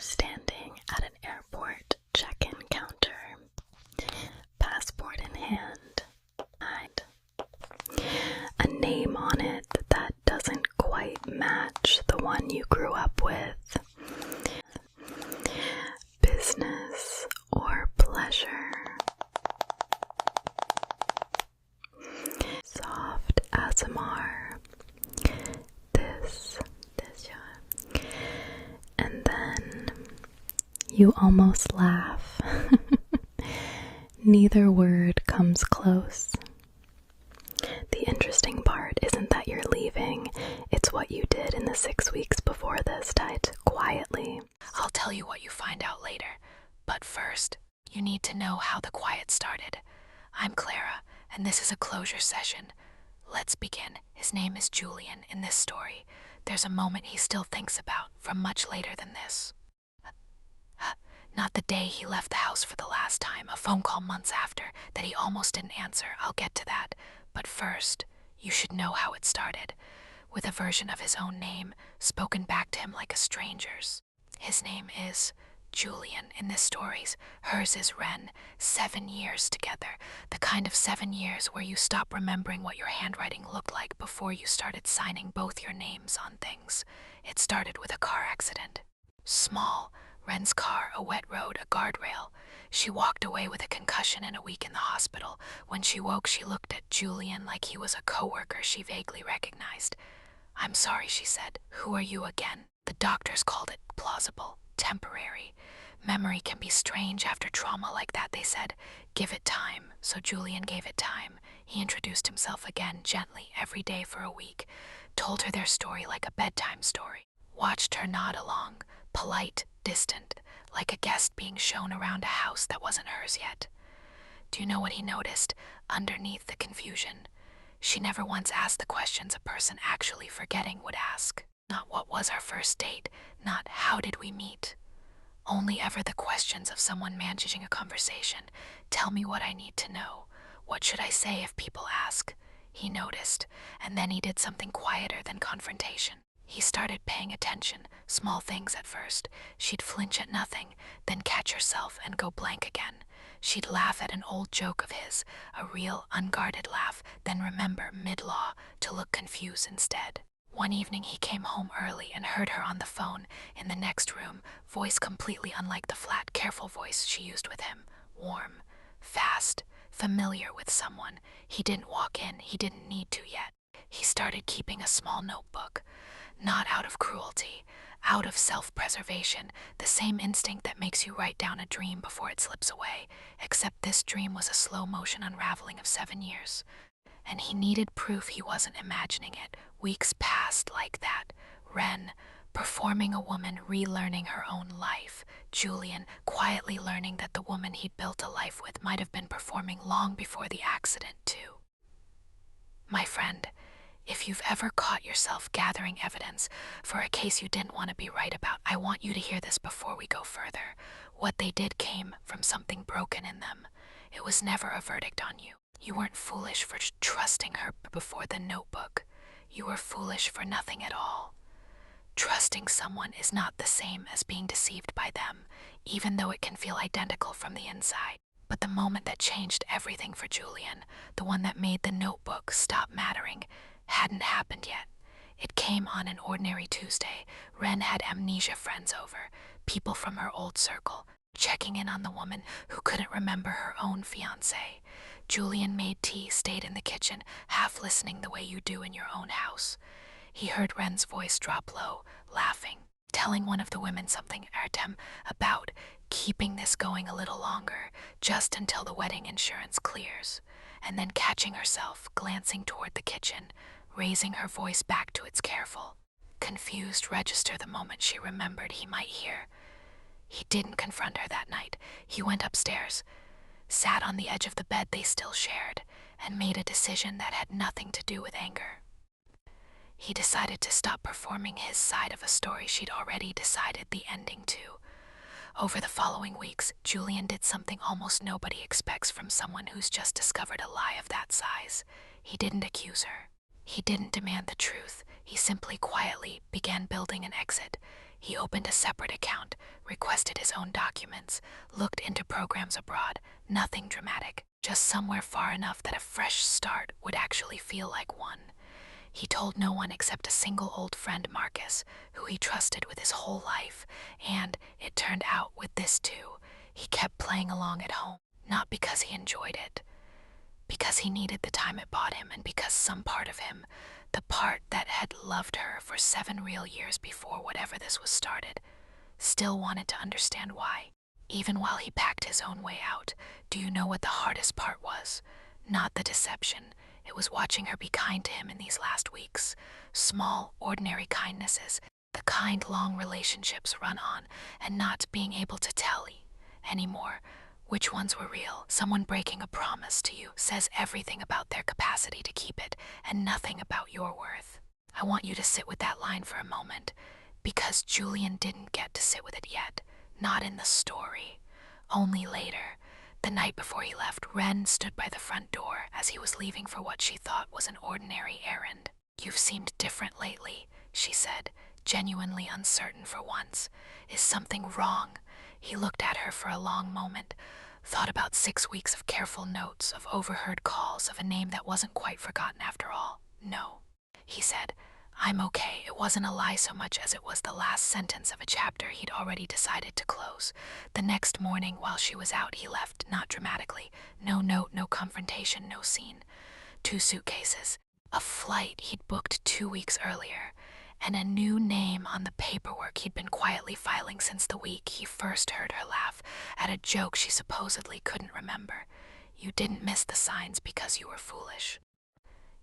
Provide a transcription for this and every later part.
standing at an airport check-in counter, passport in hand, and a name on it that doesn't quite match the one you grew up with. Business or pleasure? Soft ASMR. This, yeah. And then you almost laugh. Neither word comes close. The interesting part isn't that you're leaving, it's what you did in the 6 weeks before this tied quietly. I'll tell you what you find out later, but first, you need to know how the quiet started. I'm Clara, and this is a closure session. Let's begin. His name is Julian in this story. There's a moment he still thinks about from much later than this. Not the day he left the house for the last time, a phone call months after that he almost didn't answer. I'll get to that. But first, you should know how it started, with a version of his own name spoken back to him like a stranger's. His name is Julian in this story. Hers is Ren. 7 years together, the kind of 7 years where you stop remembering what your handwriting looked like before you started signing both your names on things. It started with a car accident. Small, Ren's car, a wet road, a guardrail. She walked away with a concussion and a week in the hospital. When she woke, she looked at Julian like he was a coworker she vaguely recognized. "I'm sorry," she said. "Who are you again?" The doctors called it plausible, temporary. Memory can be strange after trauma like that, they said. Give it time. So Julian gave it time. He introduced himself again, gently, every day for a week. Told her their story like a bedtime story. Watched her nod along, polite, distant, like a guest being shown around a house that wasn't hers yet. Do you know what he noticed underneath the confusion? She never once asked the questions a person actually forgetting would ask. Not what was our first date, not how did we meet. Only ever the questions of someone managing a conversation. Tell me what I need to know. What should I say if people ask? He noticed, and then he did something quieter than confrontation. He started paying attention, small things at first. She'd flinch at nothing, then catch herself and go blank again. She'd laugh at an old joke of his, a real, unguarded laugh, then remember mid-law to look confused instead. One evening he came home early and heard her on the phone in the next room, voice completely unlike the flat, careful voice she used with him. Warm, fast, familiar with someone. He didn't walk in, he didn't need to yet. He started keeping a small notebook. Not out of cruelty, out of self-preservation, the same instinct that makes you write down a dream before it slips away, except this dream was a slow-motion unraveling of 7 years. And he needed proof he wasn't imagining it. Weeks passed like that. Ren, performing a woman relearning her own life. Julian, quietly learning that the woman he'd built a life with might have been performing long before the accident, too. My friend, if you've ever caught yourself gathering evidence for a case you didn't want to be right about, I want you to hear this before we go further. What they did came from something broken in them. It was never a verdict on you. You weren't foolish for trusting her before the notebook. You were foolish for nothing at all. Trusting someone is not the same as being deceived by them, even though it can feel identical from the inside. But the moment that changed everything for Julian, the one that made the notebook stop mattering, hadn't happened yet. It came on an ordinary Tuesday. Ren had amnesia friends over, people from her old circle, checking in on the woman who couldn't remember her own fiancé. Julian made tea, stayed in the kitchen, half listening the way you do in your own house. He heard Ren's voice drop low, laughing, telling one of the women something Artem about keeping this going a little longer, just until the wedding insurance clears, and then catching herself, glancing toward the kitchen, raising her voice back to its careful, confused register the moment she remembered he might hear. He didn't confront her that night. He went upstairs, sat on the edge of the bed they still shared, and made a decision that had nothing to do with anger. He decided to stop performing his side of a story she'd already decided the ending to. Over the following weeks, Julian did something almost nobody expects from someone who's just discovered a lie of that size. He didn't accuse her. He didn't demand the truth. He simply quietly began building an exit. He opened a separate account, requested his own documents, looked into programs abroad. Nothing dramatic, just somewhere far enough that a fresh start would actually feel like one. He told no one except a single old friend, Marcus, who he trusted with his whole life, and, it turned out, with this too, he kept playing along at home, not because he enjoyed it, because he needed the time it bought him, and because some part of him, the part that had loved her for 7 real years before whatever this was started, still wanted to understand why. Even while he packed his own way out, do you know what the hardest part was? Not the deception. It was watching her be kind to him in these last weeks. Small, ordinary kindnesses, the kind long relationships run on, and not being able to tell anymore which ones were real. Someone breaking a promise to you says everything about their capacity to keep it, and nothing about your worth. I want you to sit with that line for a moment, because Julian didn't get to sit with it yet. Not in the story. Only later. The night before he left, Wren stood by the front door as he was leaving for what she thought was an ordinary errand. "You've seemed different lately," she said, genuinely uncertain for once. "Is something wrong?" He looked at her for a long moment, thought about 6 weeks of careful notes, of overheard calls, of a name that wasn't quite forgotten after all. "No," he said. "I'm okay." It wasn't a lie so much as it was the last sentence of a chapter he'd already decided to close. The next morning, while she was out, he left, not dramatically. No note, no confrontation, no scene. 2 suitcases, a flight he'd booked 2 weeks earlier, and a new name on the paperwork he'd been quietly filing since the week he first heard her laugh at a joke she supposedly couldn't remember. "You didn't miss the signs because you were foolish.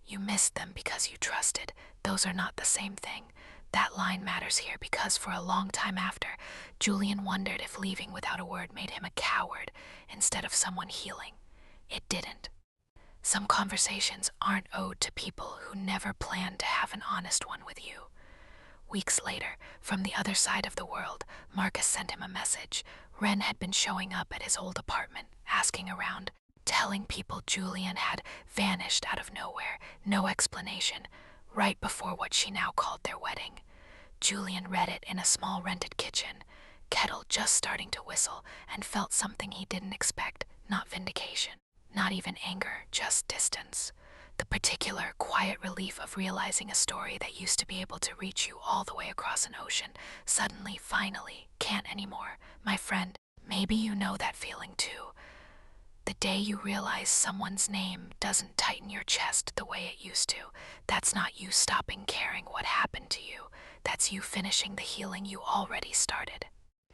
You missed them because you trusted. Those are not the same thing." That line matters here because for a long time after, Julian wondered if leaving without a word made him a coward instead of someone healing. It didn't. Some conversations aren't owed to people who never planned to have an honest one with you. Weeks later, from the other side of the world, Marcus sent him a message. Wren had been showing up at his old apartment, asking around, telling people Julian had vanished out of nowhere, no explanation, right before what she now called their wedding. Julian read it in a small rented kitchen, kettle just starting to whistle, and felt something he didn't expect, not vindication, not even anger, just distance. The particular quiet relief of realizing a story that used to be able to reach you all the way across an ocean, suddenly, finally, can't anymore. My friend, maybe you know that feeling too. The day you realize someone's name doesn't tighten your chest the way it used to, that's not you stopping caring what happened to you. That's you finishing the healing you already started.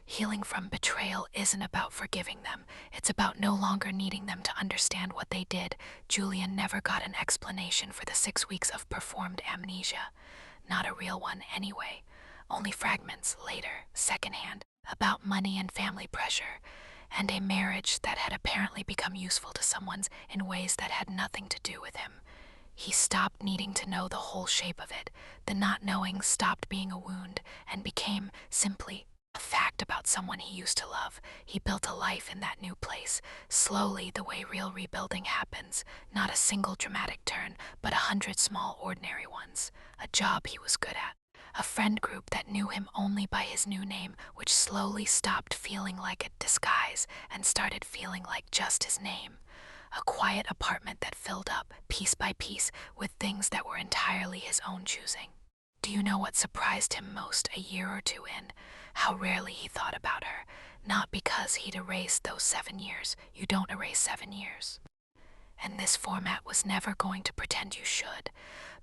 Healing from betrayal isn't about forgiving them. It's about no longer needing them to understand what they did. Julian never got an explanation for the 6 weeks of performed amnesia. Not a real one anyway. Only fragments later, secondhand, about money and family pressure, and a marriage that had apparently become useful to someone in ways that had nothing to do with him. He stopped needing to know the whole shape of it. The not knowing stopped being a wound and became simply a fact about someone he used to love. He built a life in that new place, slowly, the way real rebuilding happens. Not a single dramatic turn, but 100 small ordinary ones. A job he was good at. A friend group that knew him only by his new name, which slowly stopped feeling like a disguise and started feeling like just his name. A quiet apartment that filled up, piece by piece, with things that were entirely his own choosing. Do you know what surprised him most a year or 2 in? How rarely he thought about her. Not because he'd erased those 7 years. You don't erase 7 years. And this format was never going to pretend you should.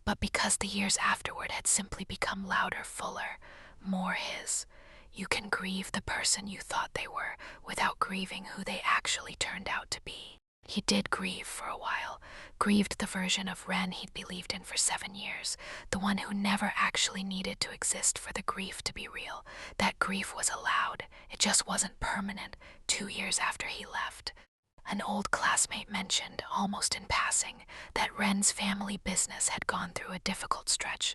But because the years afterward had simply become louder, fuller, more his. You can grieve the person you thought they were without grieving who they actually turned out to be. He did grieve for a while, grieved the version of Wren he'd believed in for 7 years, the one who never actually needed to exist for the grief to be real. That grief was allowed, it just wasn't permanent. 2 years after he left, an old classmate mentioned, almost in passing, that Wren's family business had gone through a difficult stretch.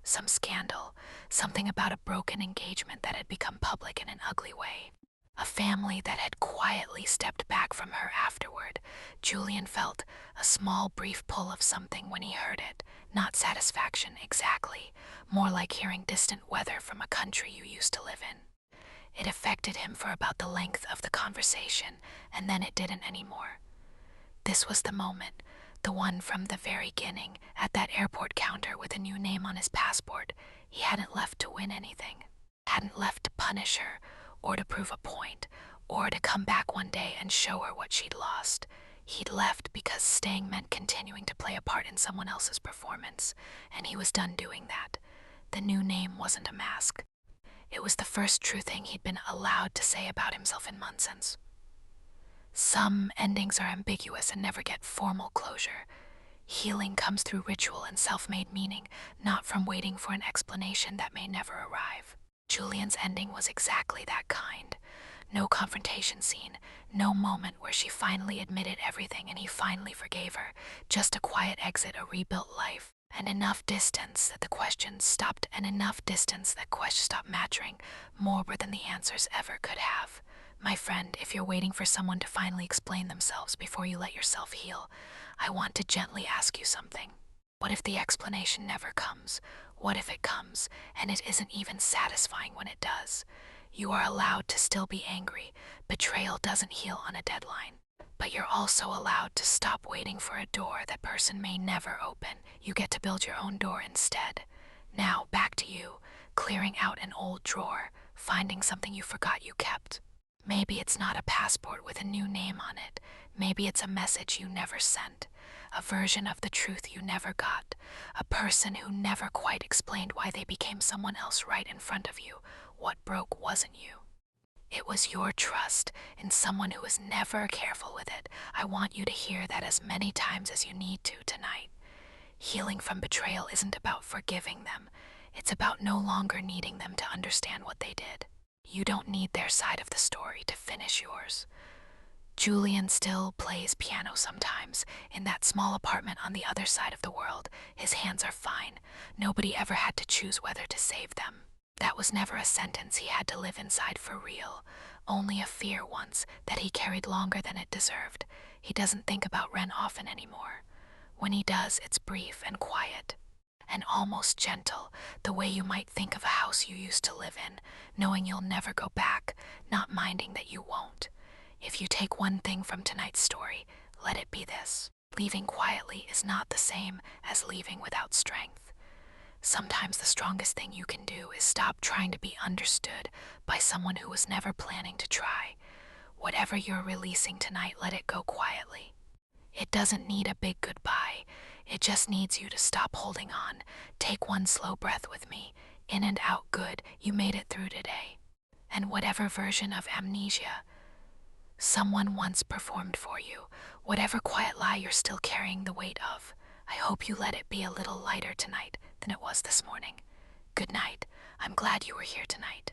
Some scandal, something about a broken engagement that had become public in an ugly way. A family that had quietly stepped back from her afterward. Julian felt a small, brief pull of something when he heard it. Not satisfaction exactly, more like hearing distant weather from a country you used to live in. It affected him for about the length of the conversation, and then it didn't anymore. This was the moment, the one from the very beginning, at that airport counter with a new name on his passport. He hadn't left to win anything, hadn't left to punish her, or to prove a point, or to come back one day and show her what she'd lost. He'd left because staying meant continuing to play a part in someone else's performance, and he was done doing that. The new name wasn't a mask. It was the first true thing he'd been allowed to say about himself in months since. Some endings are ambiguous and never get formal closure. Healing comes through ritual and self-made meaning, not from waiting for an explanation that may never arrive. Julian's ending was exactly that kind. No confrontation scene, no moment where she finally admitted everything and he finally forgave her. Just a quiet exit, a rebuilt life, and enough distance that questions stopped mattering more than the answers ever could have. My friend, if you're waiting for someone to finally explain themselves before you let yourself heal, I want to gently ask you something. What if the explanation never comes? What if it comes, and it isn't even satisfying when it does? You are allowed to still be angry. Betrayal doesn't heal on a deadline. But you're also allowed to stop waiting for a door that person may never open. You get to build your own door instead. Now, back to you, clearing out an old drawer, finding something you forgot you kept. Maybe it's not a passport with a new name on it. Maybe it's a message you never sent, a version of the truth you never got, a person who never quite explained why they became someone else right in front of you. What broke wasn't you. It was your trust in someone who was never careful with it. I want you to hear that as many times as you need to tonight. Healing from betrayal isn't about forgiving them. It's about no longer needing them to understand what they did. You don't need their side of the story to finish yours. Julian still plays piano sometimes, in that small apartment on the other side of the world. His hands are fine. Nobody ever had to choose whether to save them. That was never a sentence he had to live inside for real. Only a fear once that he carried longer than it deserved. He doesn't think about Ren often anymore. When he does, it's brief and quiet, and almost gentle, the way you might think of a house you used to live in, knowing you'll never go back, not minding that you won't. If you take one thing from tonight's story, let it be this. Leaving quietly is not the same as leaving without strength. Sometimes the strongest thing you can do is stop trying to be understood by someone who was never planning to try. Whatever you're releasing tonight, let it go quietly. It doesn't need a big goodbye. It just needs you to stop holding on. Take one slow breath with me. In and out, good. You made it through today. And whatever version of amnesia someone once performed for you, whatever quiet lie you're still carrying the weight of, I hope you let it be a little lighter tonight than it was this morning. Good night. I'm glad you were here tonight.